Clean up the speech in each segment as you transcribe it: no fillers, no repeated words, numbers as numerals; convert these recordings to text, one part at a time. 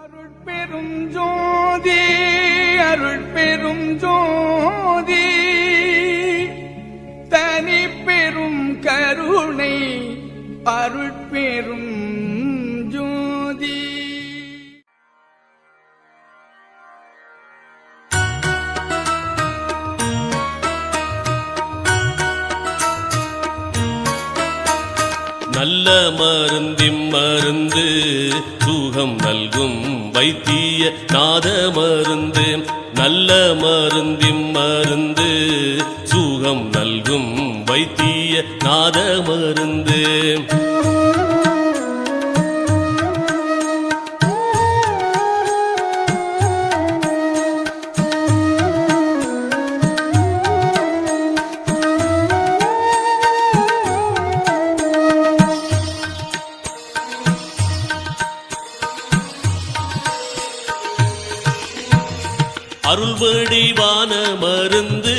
அருட்பெரும் ஜோதி அருட்பெரும் ஜோதி தனி பெரும் கருணை அருட்பெரும் ஜோதி. நல்ல மருந்திம் மருந்து சுகம் நல்கும் வைத்திய நாத மருந்து. நல்ல மருந்திம் மருந்து சுகம் நல்கும் வைத்திய நாத மருந்து. அருள்வடிவான மருந்து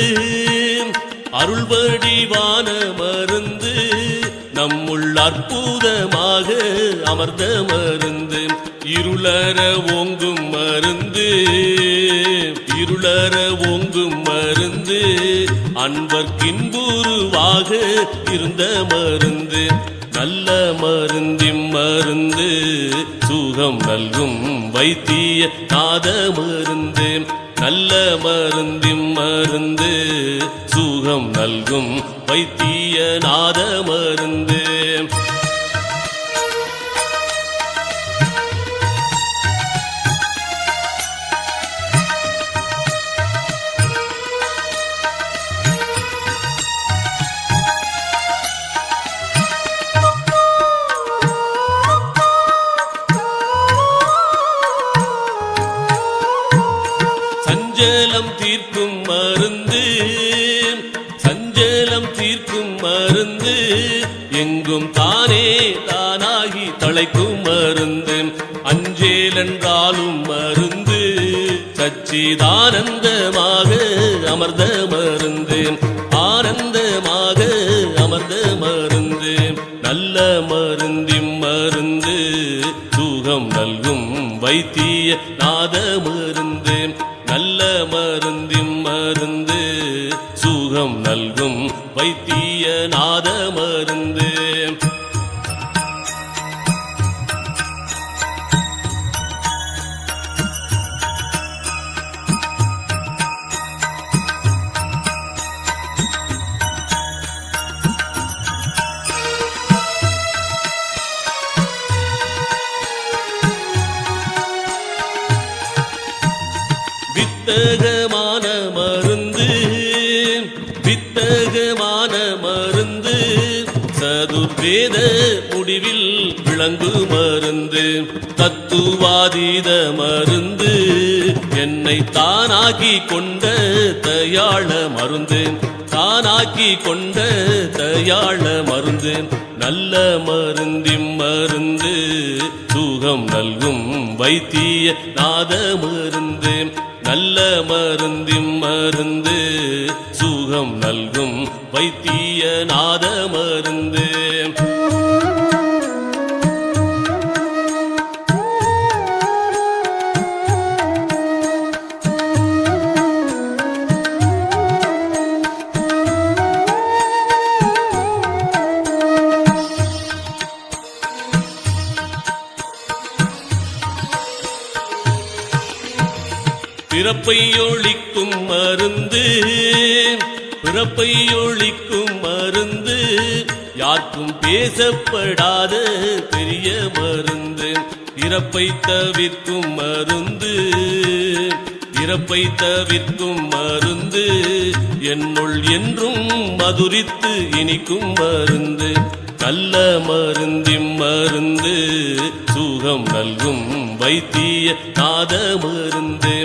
அருள்வடிவான மருந்து நம்முள் அற்புதமாக அமர்ந்த மருந்து. இருளற ஓங்கும் மருந்து இருளற ஓங்கும் மருந்து அன்பர்க்கின்புருவாக இருந்த மருந்து. நல்ல மருந்திம் மருந்து சுகம் நல்கும் வைத்திய நாத மருந்து. நல்ல மருந்திம் மருந்து சுகம் நல்கும் வைத்திய நாத மருந்து. சஞ்சலம் தீர்க்கும் மருந்து சஞ்சலம் தீர்க்கும் மருந்து எங்கும் தானே தானாகி தழைக்கும் மருந்து. அஞ்சேல் என்றாலும் மருந்து சச்சிதானந்தமாக அமர்ந்த மருந்து. ஆனந்தமாக அமர்ந்த மருந்து. நல்ல மருந்திம் மருந்து சுகம் நல்கும் வைத்திய நாத மருந்து. நல்ல மருந்திம் மருந்து சுகம் நல்கும் வைத்திய நாத மருந்து. வித்தகமான மருந்து வித்தகமான மருந்து சதுர்வேத முடிவில் விளங்கு மருந்து. தத்துவாதீத மருந்து என்னை தானாக்கி கொண்ட தயாள மருந்து. தானாக்கி கொண்ட தயாள மருந்து. நல்ல மருந்திம் மருந்து சுகம் நல்கும் வைத்திய நாத மருந்து. நல்ல மருந்திம் மருந்து சுகம் நல்கும் வைத்திய நாத மருந்து. பிறப்பை ஒழிக்கும் மருந்து பிறப்பை ஒழிக்கும் மருந்து யாருக்கும் பேசப்படாத பெரிய மருந்து. இறப்பை தவிர்க்கும் மருந்து இறப்பை தவிர்க்கும் மருந்து என்னுள் என்றும் மதுரித்து இனிக்கும் மருந்து. நல்ல மருந்திம் மருந்து சுகம் நல்கும் வைத்திய நாத மருந்து.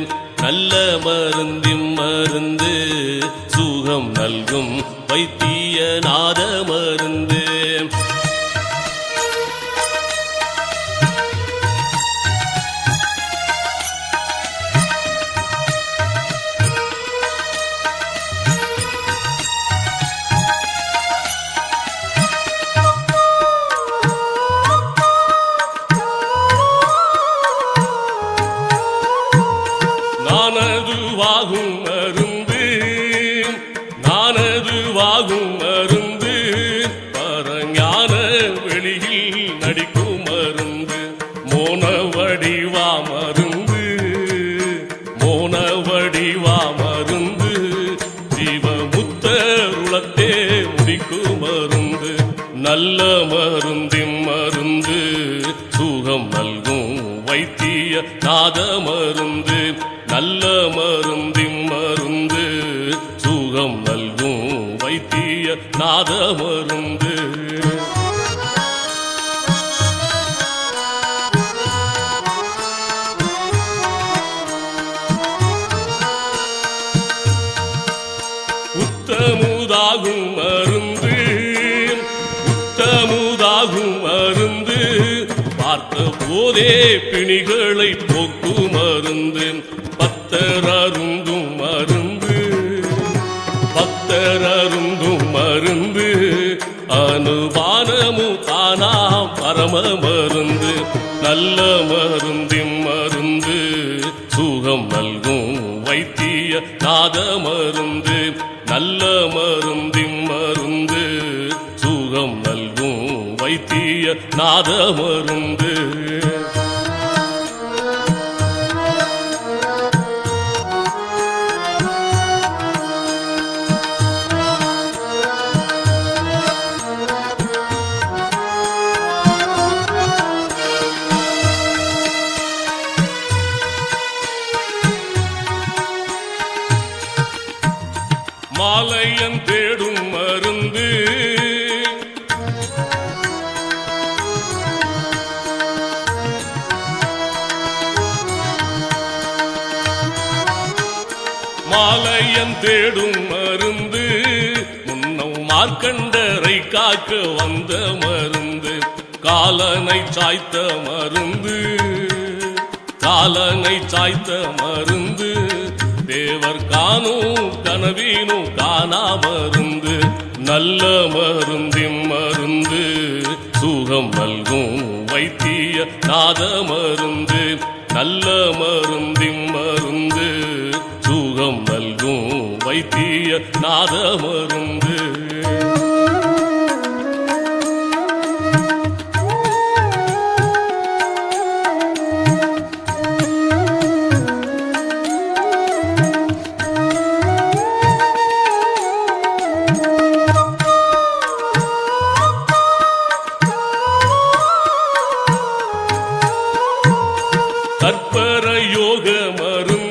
நல்ல மருந்திம் மருந்து சுகம் நல்கும் வைத்திய நாத மருந்து. வாகும் மருந்து நானது வாகும் மருந்து பரஞான வெளியில் நடிக்கும் மருந்து மோன வடிவா மருந்து மோன வடிவா மருந்து ஜீவமுத்தருளத்தே முடிக்கும் மருந்து நல்ல மருந்தின் மருந்து சுகம் நல்கும் வைத்திய நாத மருந்து நல்ல மருந்தின் மருந்து சுகம் நல்கும் வைத்திய நாத மருந்து உத்தமுதாகும் மருந்து உத்தமுதாகும் மருந்து பார்த்த போதே பிணிகளை போக்கும் மருந்து பக்தர் அருந்தும் மருந்து பக்தர் அருந்தும் மருந்து அனுபானமு தானா பரம மருந்து நல்ல மருந்தின் மருந்து சுகம் நல்கும் வைத்திய நாத மருந்து நல்ல மருந்தின் மருந்து சுகம் நல்கும் வைத்திய நாத மருந்து மாலையன் தேடும் மருந்து மாலையன் தேடும் மருந்து முன்னம் மார்க்கண்டரை காக்க வந்த மருந்து காலனை சாய்த்த மருந்து காலனை சாய்த்த மருந்து தேவர் காணும் கனவீனும் காணா மருந்து நல்ல மருந்தின் மருந்து சுகம் நல்கும் வைத்திய நாத மருந்து நல்ல மருந்தின் மருந்து சுகம் நல்கும் வைத்திய நாத மருந்து கற்பர யோக மருந்து